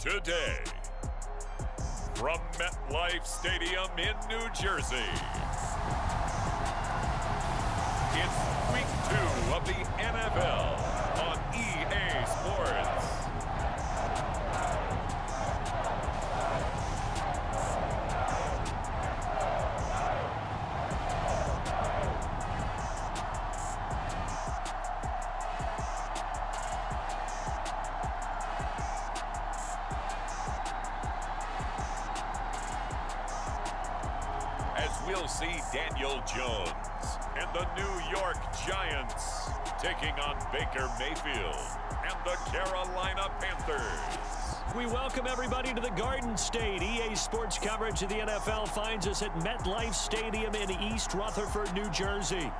today. From MetLife Stadium in New Jersey, it's Week 2 of the NFL on EA Sports. We'll see Daniel Jones and the New York Giants taking on Baker Mayfield and the Carolina Panthers. We welcome everybody to the Garden State. EA Sports coverage of the NFL finds us at MetLife Stadium in East Rutherford, New Jersey.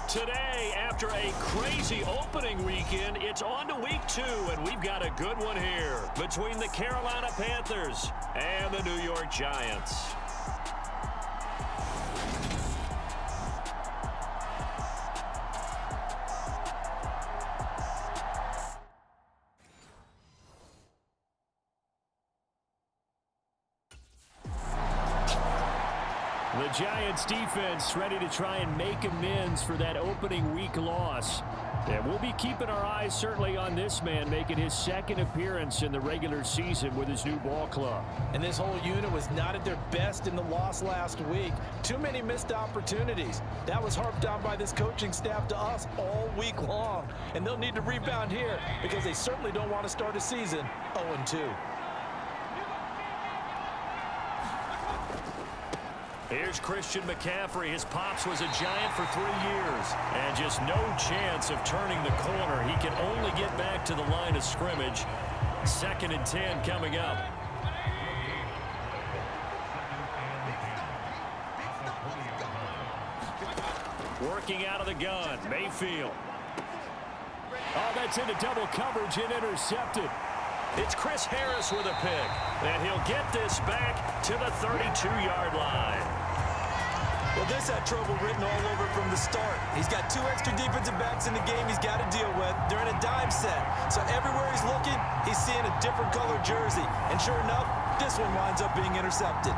Today, after a crazy opening weekend, it's on to Week 2, and we've got a good one here between the Carolina Panthers and the New York Giants. The Giants defense ready to try and make amends for that opening week loss. And we'll be keeping our eyes certainly on this man making his second appearance in the regular season with his new ball club. And this whole unit was not at their best in the loss last week. Too many missed opportunities. That was harped on by this coaching staff to us all week long. And they'll need to rebound here because they certainly don't want to start a season 0-2. Here's Christian McCaffrey. His pops was a Giant for 3 years. And just no chance of turning the corner. He can only get back to the line of scrimmage. 2nd and 10 coming up. Working out of the gun, Mayfield. Oh, that's into double coverage and intercepted. It's Chris Harris with a pick. And he'll get this back to the 32-yard line. Well, this had trouble written all over from the start. He's got 2 extra defensive backs in the game he's got to deal with. They're in a dime set. So everywhere he's looking, he's seeing a different color jersey. And sure enough, this one winds up being intercepted.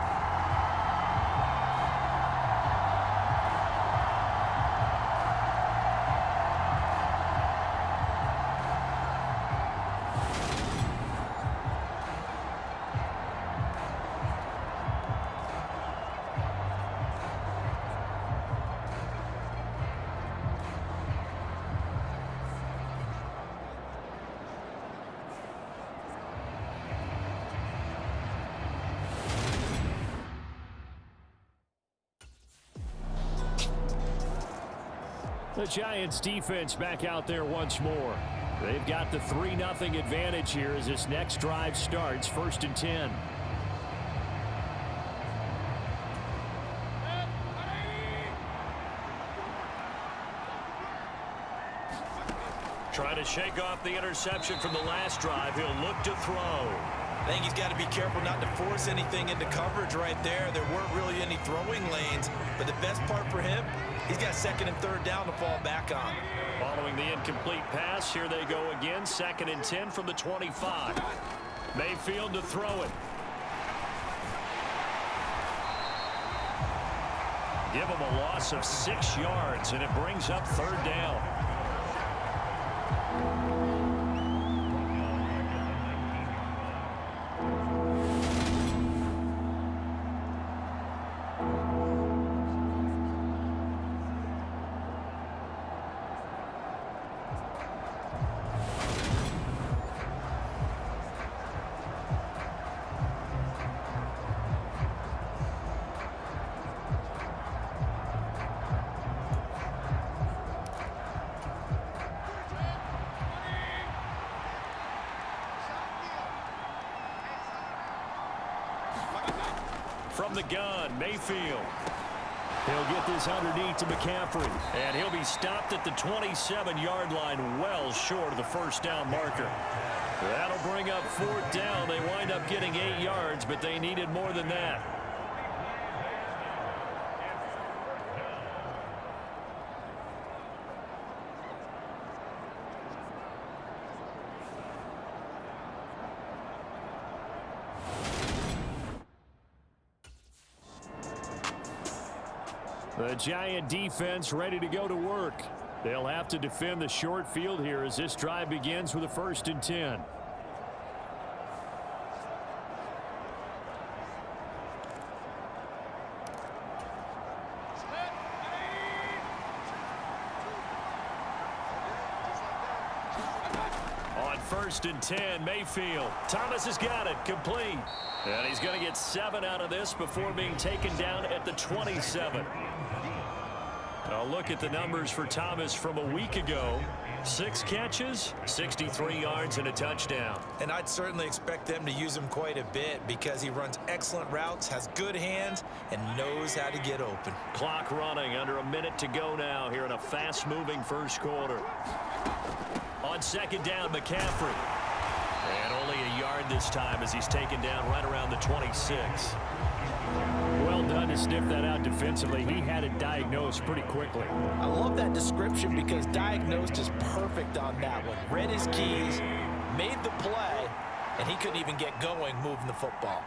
The Giants defense back out there once more. They've got the 3-0 advantage here as this next drive starts. 1st and 10. Trying to shake off the interception from the last drive. He'll look to throw. I think he's got to be careful not to force anything into coverage right there. There weren't really any throwing lanes, but the best part for him, he's got 2nd and 3rd down to fall back on. Following the incomplete pass, here they go again. 2nd and 10 from the 25. Mayfield to throw it. Give him a loss of 6 yards, and it brings up 3rd down. From the gun, Mayfield. He'll get this underneath to McCaffrey. And he'll be stopped at the 27-yard line, well short of the 1st down marker. That'll bring up 4th down. They wind up getting 8 yards, but they needed more than that. The Giant defense ready to go to work. They'll have to defend the short field here as this drive begins with a 1st and 10. On 1st and 10, Mayfield. Thomas has got it, complete. And he's going to get 7 out of this before being taken down at the 27. A look at the numbers for Thomas from a week ago. 6 catches, 63 yards, and a touchdown. And I'd certainly expect them to use him quite a bit because he runs excellent routes, has good hands, and knows how to get open. Clock running, under a minute to go now here in a fast-moving first quarter. On 2nd down, McCaffrey. And only a yard this time as he's taken down right around the 26. Well done to sniff that out defensively. He had it diagnosed pretty quickly. I love that description because diagnosed is perfect on that one. Read his keys, made the play, and he couldn't even get going moving the football.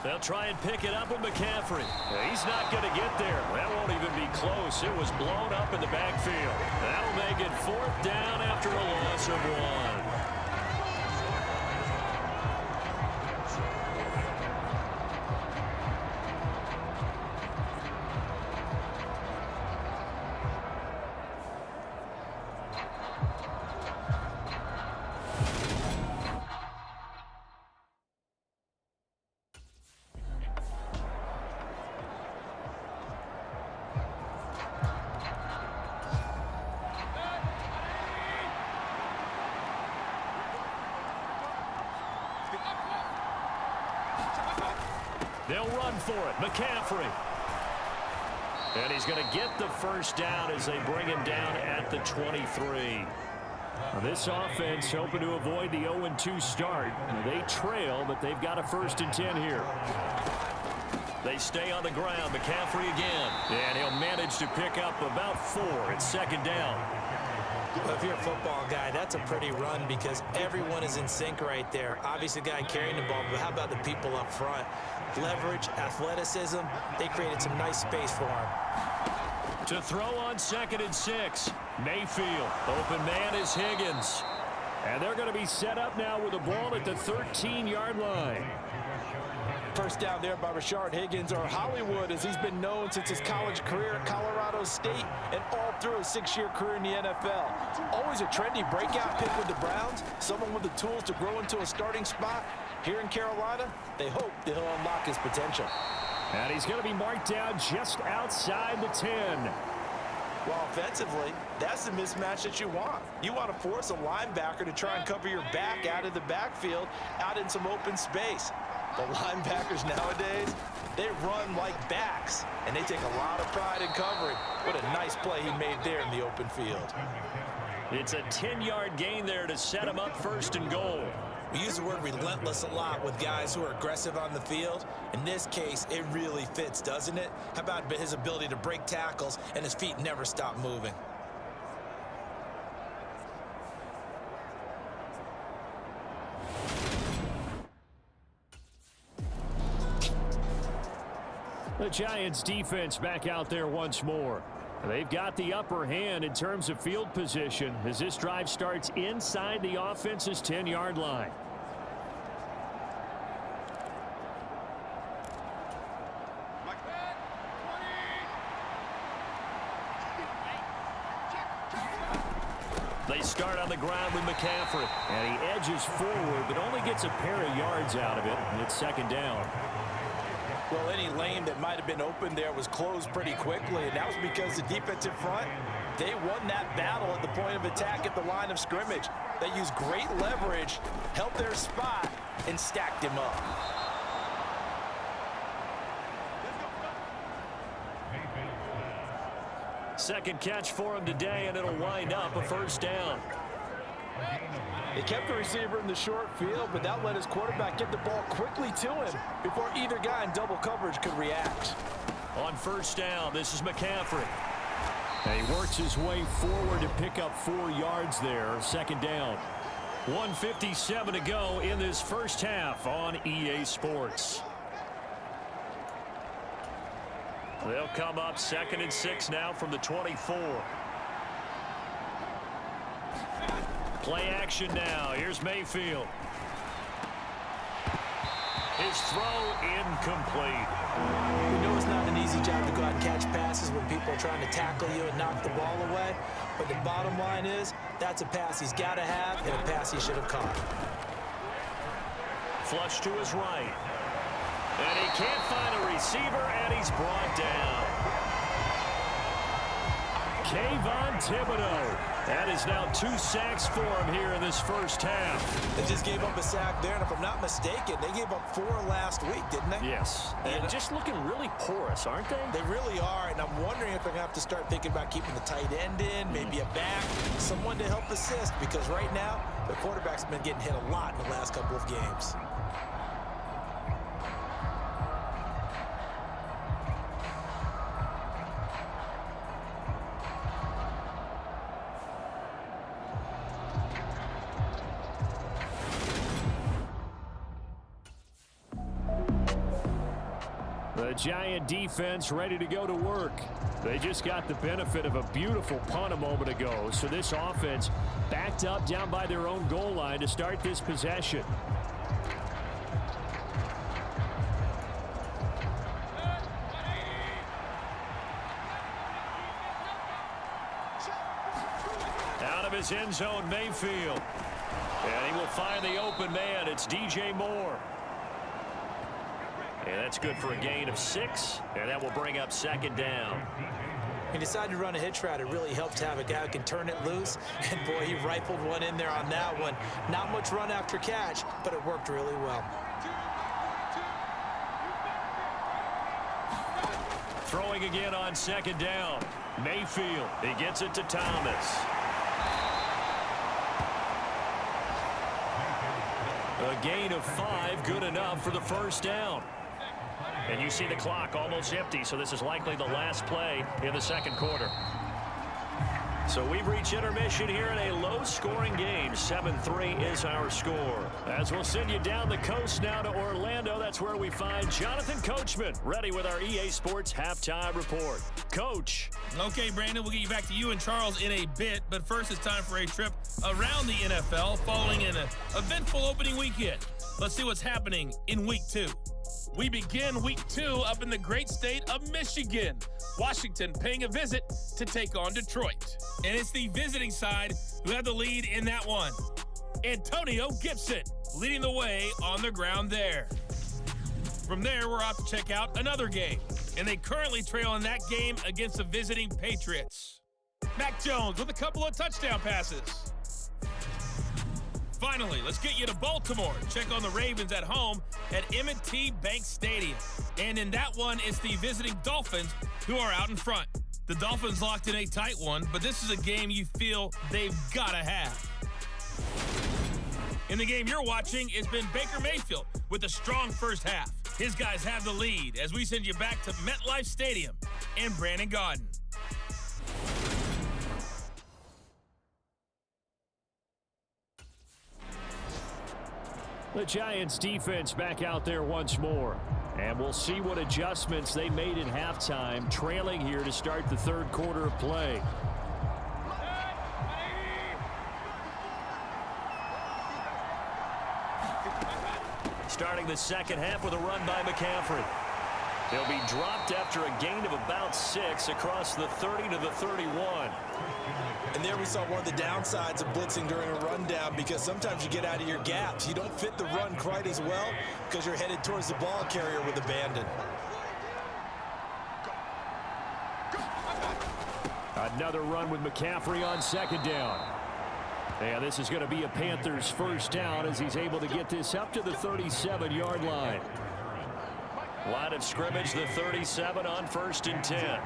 They'll try and pick it up with McCaffrey. He's not going to get there. That won't even be close. It was blown up in the backfield. That'll make it 4th down after a loss of 1. They'll run for it. McCaffrey. And he's going to get the 1st down as they bring him down at the 23. Now this offense hoping to avoid the 0-2 start. They trail, but they've got a 1st and 10 here. They stay on the ground. McCaffrey again. And he'll manage to pick up about 4 at 2nd down. Well, if you're a football guy, that's a pretty run because everyone is in sync right there. Obviously, the guy carrying the ball, but how about the people up front? Leverage, athleticism, they created some nice space for him. To throw on 2nd and 6. Mayfield. Open man is Higgins. And they're going to be set up now with the ball at the 13-yard line. 1st down there by Rashard Higgins, or Hollywood, as he's been known since his college career at Colorado State and all through his 6-year career in the NFL. Always a trendy breakout pick with the Browns, someone with the tools to grow into a starting spot. Here in Carolina, they hope that he'll unlock his potential. And he's going to be marked down just outside the 10. Well, offensively, that's the mismatch that you want. You want to force a linebacker to try and cover your back out of the backfield, out in some open space. The linebackers nowadays, they run like backs, and they take a lot of pride in covering. What a nice play he made there in the open field. It's a 10-yard gain there to set him up 1st and goal. We use the word relentless a lot with guys who are aggressive on the field. In this case, it really fits, doesn't it? How about his ability to break tackles and his feet never stop moving? The Giants defense back out there once more. They've got the upper hand in terms of field position as this drive starts inside the offense's 10-yard line. They start on the ground with McCaffrey, and he edges forward but only gets a pair of yards out of it, and it's 2nd down. Well, any lane that might have been open there was closed pretty quickly, and that was because the defensive front, they won that battle at the point of attack at the line of scrimmage. They used great leverage, held their spot, and stacked him up. Second catch for him today, and it'll wind up a 1st down. They kept the receiver in the short field, but that let his quarterback get the ball quickly to him before either guy in double coverage could react. On 1st down, this is McCaffrey. And he works his way forward to pick up 4 yards there. 2nd down. 1:57 to go in this first half on EA Sports. They'll come up 2nd and 6 now from the 24. Play action now. Here's Mayfield. His throw incomplete. We know it's not an easy job to go out and catch passes when people are trying to tackle you and knock the ball away. But the bottom line is, that's a pass he's got to have and a pass he should have caught. Flush to his right. And he can't find a receiver, and he's brought down. Kayvon Thibodeau. That is now 2 sacks for him here in this first half. They just gave up a sack there, and if I'm not mistaken, they gave up 4 last week, didn't they? Yes. And just looking really porous, aren't they? They really are, and I'm wondering if they're going to have to start thinking about keeping the tight end in, maybe a back, someone to help assist, because right now, the quarterback's been getting hit a lot in the last couple of games. The Giant defense ready to go to work. They just got the benefit of a beautiful punt a moment ago. So this offense backed up down by their own goal line to start this possession. Out of his end zone, Mayfield. And he will find the open man. It's DJ Moore. And that's good for a gain of 6, and that will bring up 2nd down. He decided to run a hitch route. It really helped to have a guy who can turn it loose. And, boy, he rifled one in there on that one. Not much run after catch, but it worked really well. Throwing again on 2nd down. Mayfield, he gets it to Thomas. A gain of 5, good enough for the first down. And you see the clock almost empty, so this is likely the last play in the 2nd quarter. So we've reached intermission here in a low-scoring game. 7-3 is our score. As we'll send you down the coast now to Orlando, that's where we find Jonathan Coachman, ready with our EA Sports Halftime Report. Coach. Okay, Brandon, we'll get you back to you and Charles in a bit, but first it's time for a trip around the NFL following an eventful opening weekend. Let's see what's happening in Week 2. We begin Week 2 up in the great state of Michigan. Washington paying a visit to take on Detroit. And it's the visiting side who have the lead in that one. Antonio Gibson leading the way on the ground there. From there, we're off to check out another game. And they currently trail in that game against the visiting Patriots. Mac Jones with a couple of touchdown passes. Finally, let's get you to Baltimore. Check on the Ravens at home at M&T Bank Stadium. And in that one, it's the visiting Dolphins who are out in front. The Dolphins locked in a tight one, but this is a game you feel they've got to have. In the game you're watching, it's been Baker Mayfield with a strong first half. His guys have the lead as we send you back to MetLife Stadium and Brandon Gaudin. The Giants defense back out there once more. And we'll see what adjustments they made at halftime, trailing here to start the 3rd quarter of play. Starting the 2nd half with a run by McCaffrey. He'll be dropped after a gain of about 6 across the 30 to the 31. And there we saw one of the downsides of blitzing during a rundown, because sometimes you get out of your gaps. You don't fit the run quite as well because you're headed towards the ball carrier with abandon. Another run with McCaffrey on 2nd down. And this is going to be a Panthers first down as he's able to get this up to the 37-yard line. Line of scrimmage, the 37 on 1st and 10.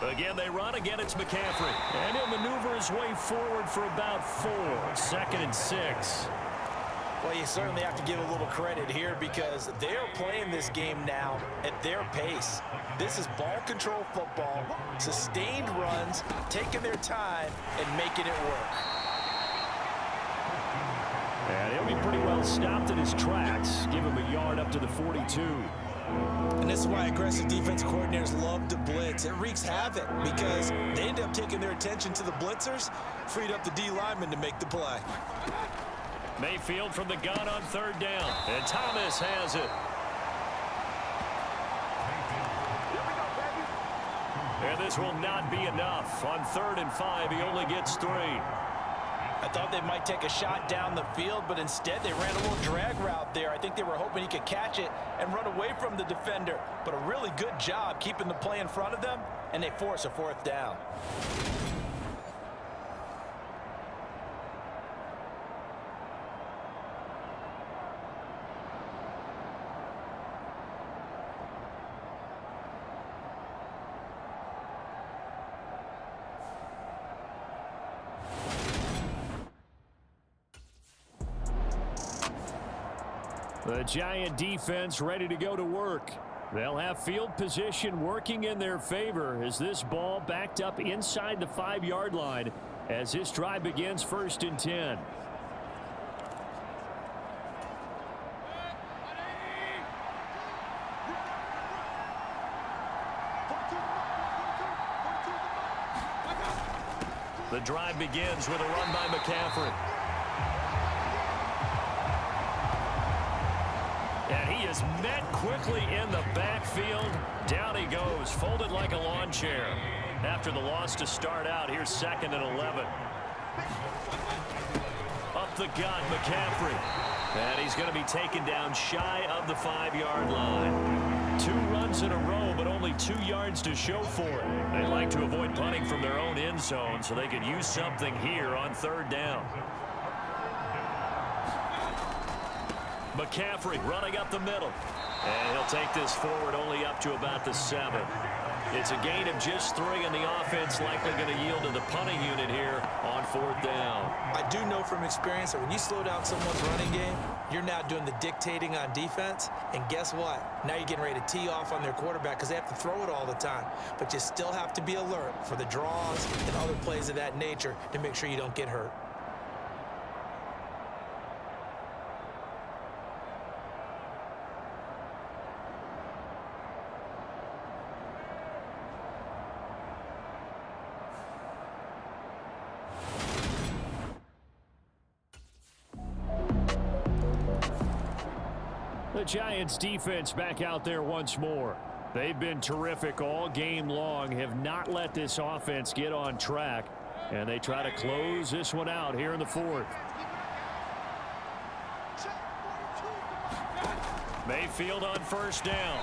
Again, they run. Again, it's McCaffrey. And he'll maneuver his way forward for about 4. 2nd and 6. Well, you certainly have to give a little credit here because they are playing this game now at their pace. This is ball control football, sustained runs, taking their time, and making it work. And he'll be pretty well stopped in his tracks. Give him a yard up to the 42. And this is why aggressive defense coordinators love to blitz. It wreaks havoc because they end up taking their attention to the blitzers, freed up the D lineman to make the play. Mayfield from the gun on third down. And Thomas has it. And this will not be enough. On 3rd and 5, he only gets 3. I thought they might take a shot down the field, but instead they ran a little drag route there. I think they were hoping he could catch it and run away from the defender. But a really good job keeping the play in front of them, and they force a 4th down. The Giant defense ready to go to work. They'll have field position working in their favor as this ball backed up inside the 5-yard line as this drive begins 1st and 10. The drive begins with a run by McCaffrey. And he is met quickly in the backfield. Down he goes, folded like a lawn chair. After the loss to start out, here's 2nd and 11. Up the gut, McCaffrey. And he's going to be taken down shy of the 5-yard line. 2 runs in a row, but only 2 yards to show for it. They'd like to avoid punting from their own end zone so they could use something here on 3rd down. McCaffrey running up the middle. And he'll take this forward only up to about the 7. It's a gain of just 3, and the offense likely going to yield to the punting unit here on 4th down. I do know from experience that when you slow down someone's running game, you're now doing the dictating on defense. And guess what? Now you're getting ready to tee off on their quarterback because they have to throw it all the time. But you still have to be alert for the draws and other plays of that nature to make sure you don't get hurt. The Giants defense back out there once more. They've been terrific all game long, have not let this offense get on track, and they try to close this one out here in the 4th. Mayfield on 1st down.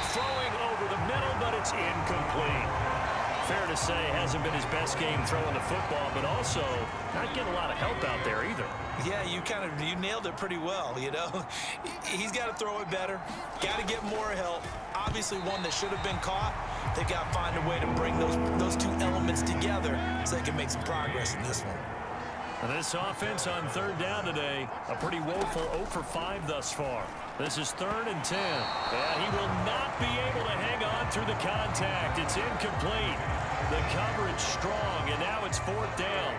Throwing over the middle, but it's incomplete. Fair to say, hasn't been his best game throwing the football, but also not getting a lot of help out there either. Yeah, you nailed it pretty well, you know. He's got to throw it better, got to get more help. Obviously one that should have been caught. They got to find a way to bring those 2 elements together so they can make some progress in this one. And this offense on 3rd down today, a pretty woeful 0 for 5 thus far. This is 3rd and 10. And he will not be able to hang on through the contact. It's incomplete. The coverage strong, and now it's 4th down.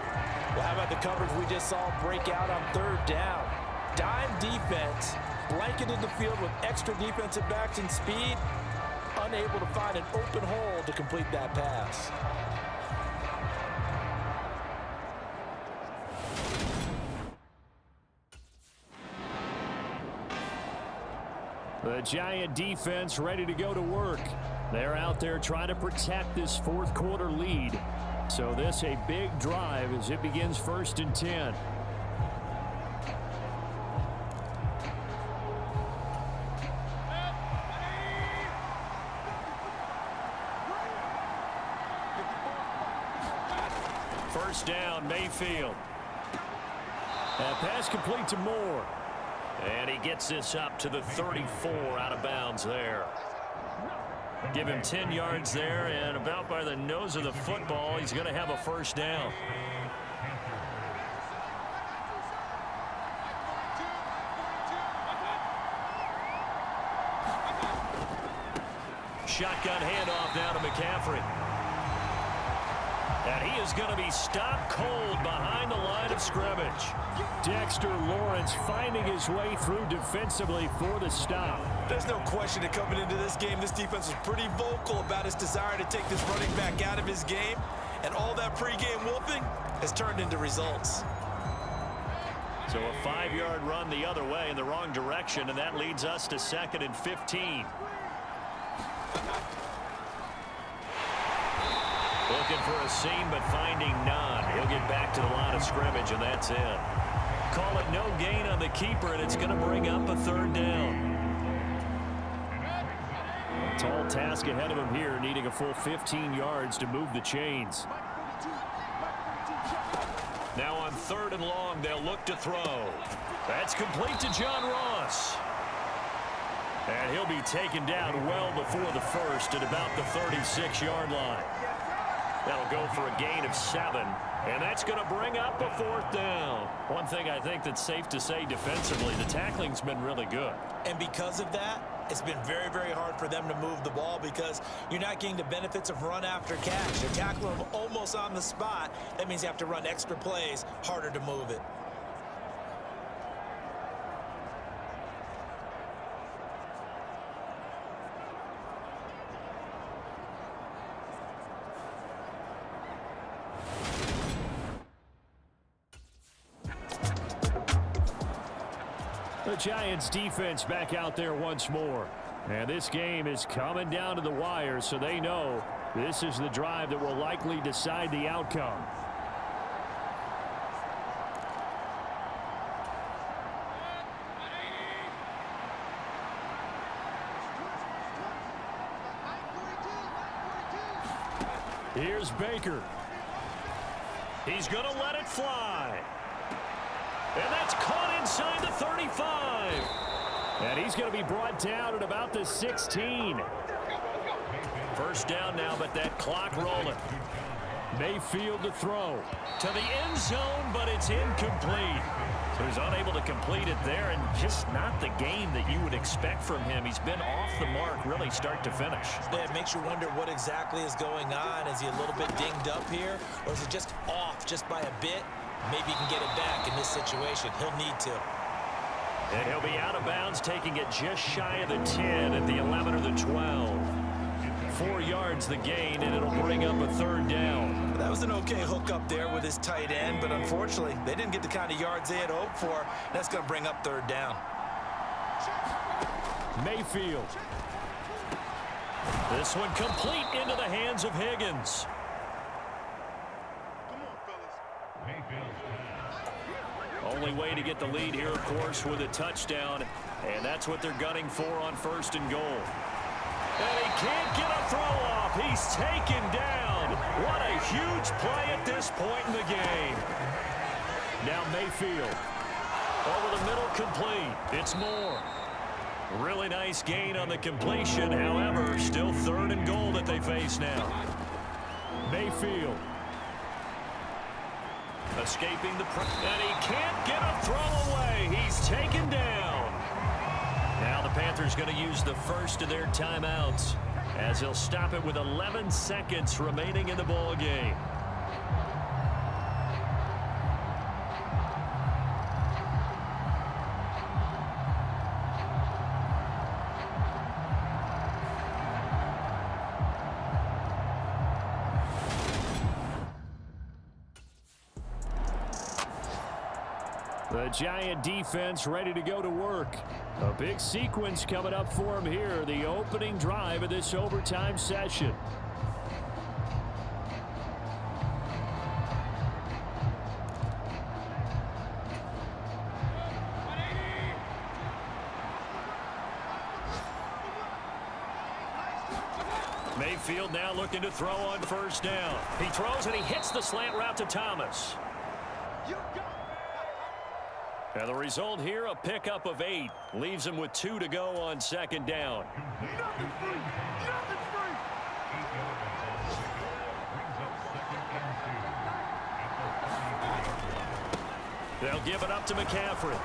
Well, how about the coverage we just saw break out on 3rd down? Dime defense, blanketed the field with extra defensive backs and speed, unable to find an open hole to complete that pass. The Giant defense ready to go to work. They're out there trying to protect this 4th quarter lead. So this a big drive as it begins 1st and 10. First down, Mayfield. And pass complete to Moore. And he gets this up to the 34 out of bounds there. Give him 10 yards there, and about by the nose of the football, he's going to have a 1st down. Shotgun handoff now to McCaffrey. And He is going to be stopped cold behind the line of scrimmage. Dexter Lawrence finding his way through defensively for the stop. There's no question that coming into this game, this defense was pretty vocal about its desire to take this running back out of his game. And all that pregame whooping has turned into results. So a 5-yard run the other way in the wrong direction, and that leads us to 2nd and 15. Looking for a seam, but finding none. He'll get back to the line of scrimmage, and that's it. Call it no gain on the keeper, and it's going to bring up a 3rd down. A tall task ahead of him here, needing a full 15 yards to move the chains. Now on 3rd and long, they'll look to throw. That's complete to John Ross. And he'll be taken down well before the first at about the 36-yard line. That'll go for a gain of 7, and that's going to bring up a 4th down. One thing I think that's safe to say defensively, the tackling's been really good. And because of that, it's been very, very hard for them to move the ball because you're not getting the benefits of run after catch. You're tackling them almost on the spot. That means you have to run extra plays, harder to move it. The Giants defense back out there once more. And this game is coming down to the wire, so they know this is the drive that will likely decide the outcome. Here's Baker. He's going to let it fly. And that's caught inside the 35. And he's going to be brought down at about the 16. First down now, but that clock rolling. Mayfield to throw. To the end zone, but it's incomplete. So he's unable to complete it there, and just not the game that you would expect from him. He's been off the mark, really start to finish. Yeah, it makes you wonder what exactly is going on. Is he a little bit dinged up here, or is it just off just by a bit? Maybe he can get it back in this situation. He'll need to. And he'll be out of bounds, taking it just shy of the 10 at the 11 or the 12. 4 yards the gain, and it'll bring up a 3rd down. That was an okay hook up there with his tight end, but unfortunately, they didn't get the kind of yards they had hoped for. That's going to bring up 3rd down. Mayfield. This one complete into the hands of Higgins. Only way to get the lead here, of course, with a touchdown, and that's what they're gunning for on 1st and goal. And he can't get a throw off. He's taken down. What a huge play at this point in the game. Now Mayfield. Over the middle, complete. It's Moore. Really nice gain on the completion. However, still 3rd and goal that they face now. Mayfield. Escaping the pressure, and he can't get a throw away. He's taken down. Now the Panthers going to use the first of their timeouts as they'll stop it with 11 seconds remaining in the ball game. The Giant defense ready to go to work. A big sequence coming up for him here, the opening drive of this overtime session. Mayfield now looking to throw on 1st down. He throws and he hits the slant route to Thomas. And the result here, a pickup of 8. Leaves him with 2 to go on 2nd down. They'll give it up to McCaffrey.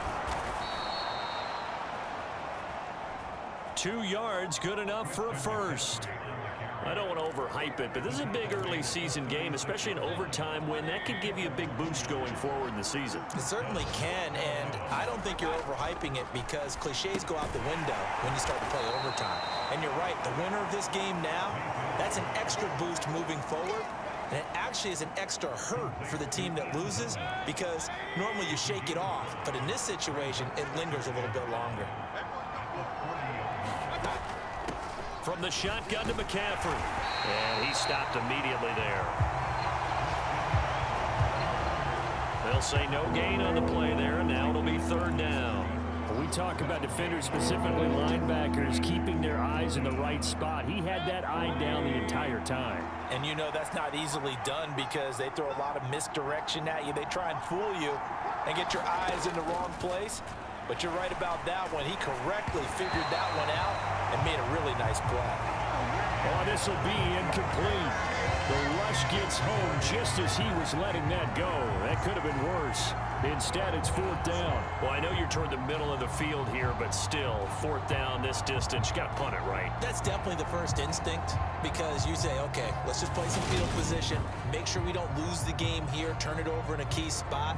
2 yards, good enough for a first. I don't want to overhype it, but this is a big early season game, especially an overtime win. That could give you a big boost going forward in the season. It certainly can, and I don't think you're overhyping it because cliches go out the window when you start to play overtime. And you're right, the winner of this game now, that's an extra boost moving forward. And it actually is an extra hurt for the team that loses because normally you shake it off. But in this situation, it lingers a little bit longer. From the shotgun to McCaffrey. And he stopped immediately there. They'll say no gain on the play there, and now it'll be third down. We talk about defenders, specifically linebackers, keeping their eyes in the right spot. He had that eye down the entire time. And you know that's not easily done because they throw a lot of misdirection at you. They try and fool you and get your eyes in the wrong place. But you're right about that one. He correctly figured that one out and made a really nice play. Oh, this will be incomplete. The rush gets home just as he was letting that go. That could have been worse. Instead, it's fourth down. Well, I know you're toward the middle of the field here, but still, fourth down this distance, you got to punt it right. That's definitely the first instinct because you say, okay, let's just play some field position, make sure we don't lose the game here, turn it over in a key spot.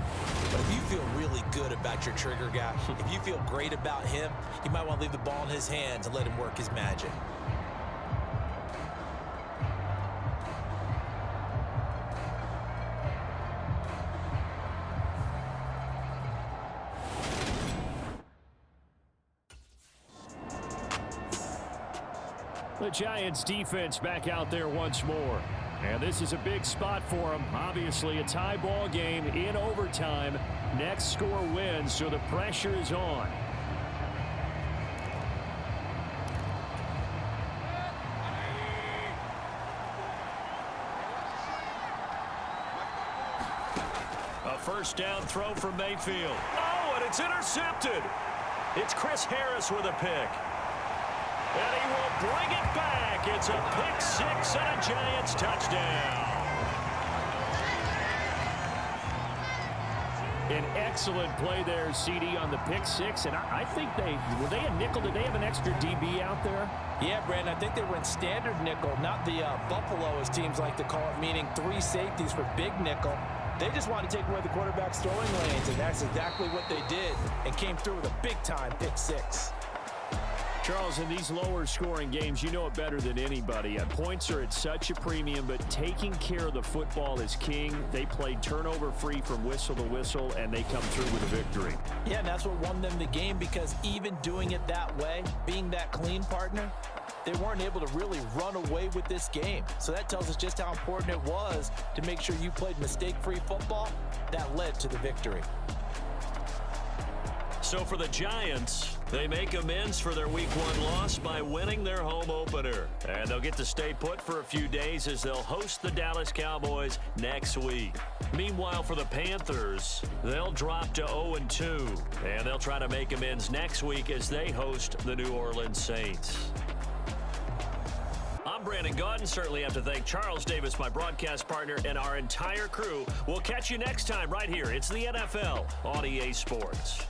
But if you feel really good about your trigger guy, if you feel great about him, you might want to leave the ball in his hands and let him work his magic. The Giants defense back out there once more. And this is a big spot for them. Obviously, a tie ball game in overtime. Next score wins, so the pressure is on. A first down throw from Mayfield. Oh, and it's intercepted. It's Chris Harris with a pick. And he will bring it back. It's a pick six and a Giants touchdown. An excellent play there, CD, on the pick six. And I think were they a nickel? Did they have an extra DB out there? Yeah, Brandon, I think they were in standard nickel, not the Buffalo, as teams like to call it, meaning 3 safeties for big nickel. They just want to take away the quarterback's throwing lanes, and that's exactly what they did and came through with a big-time pick six. Charles, in these lower scoring games, you know it better than anybody. Points are at such a premium, but taking care of the football is king. They played turnover free from whistle to whistle, and they come through with a victory. Yeah, and that's what won them the game because even doing it that way, being that clean partner, they weren't able to really run away with this game. So that tells us just how important it was to make sure you played mistake-free football. That led to the victory. So for the Giants, they make amends for their Week 1 loss by winning their home opener. And they'll get to stay put for a few days as they'll host the Dallas Cowboys next week. Meanwhile, for the Panthers, they'll drop to 0-2. And they'll try to make amends next week as they host the New Orleans Saints. I'm Brandon Gaudin. Certainly have to thank Charles Davis, my broadcast partner, and our entire crew. We'll catch you next time right here. It's the NFL on EA Sports.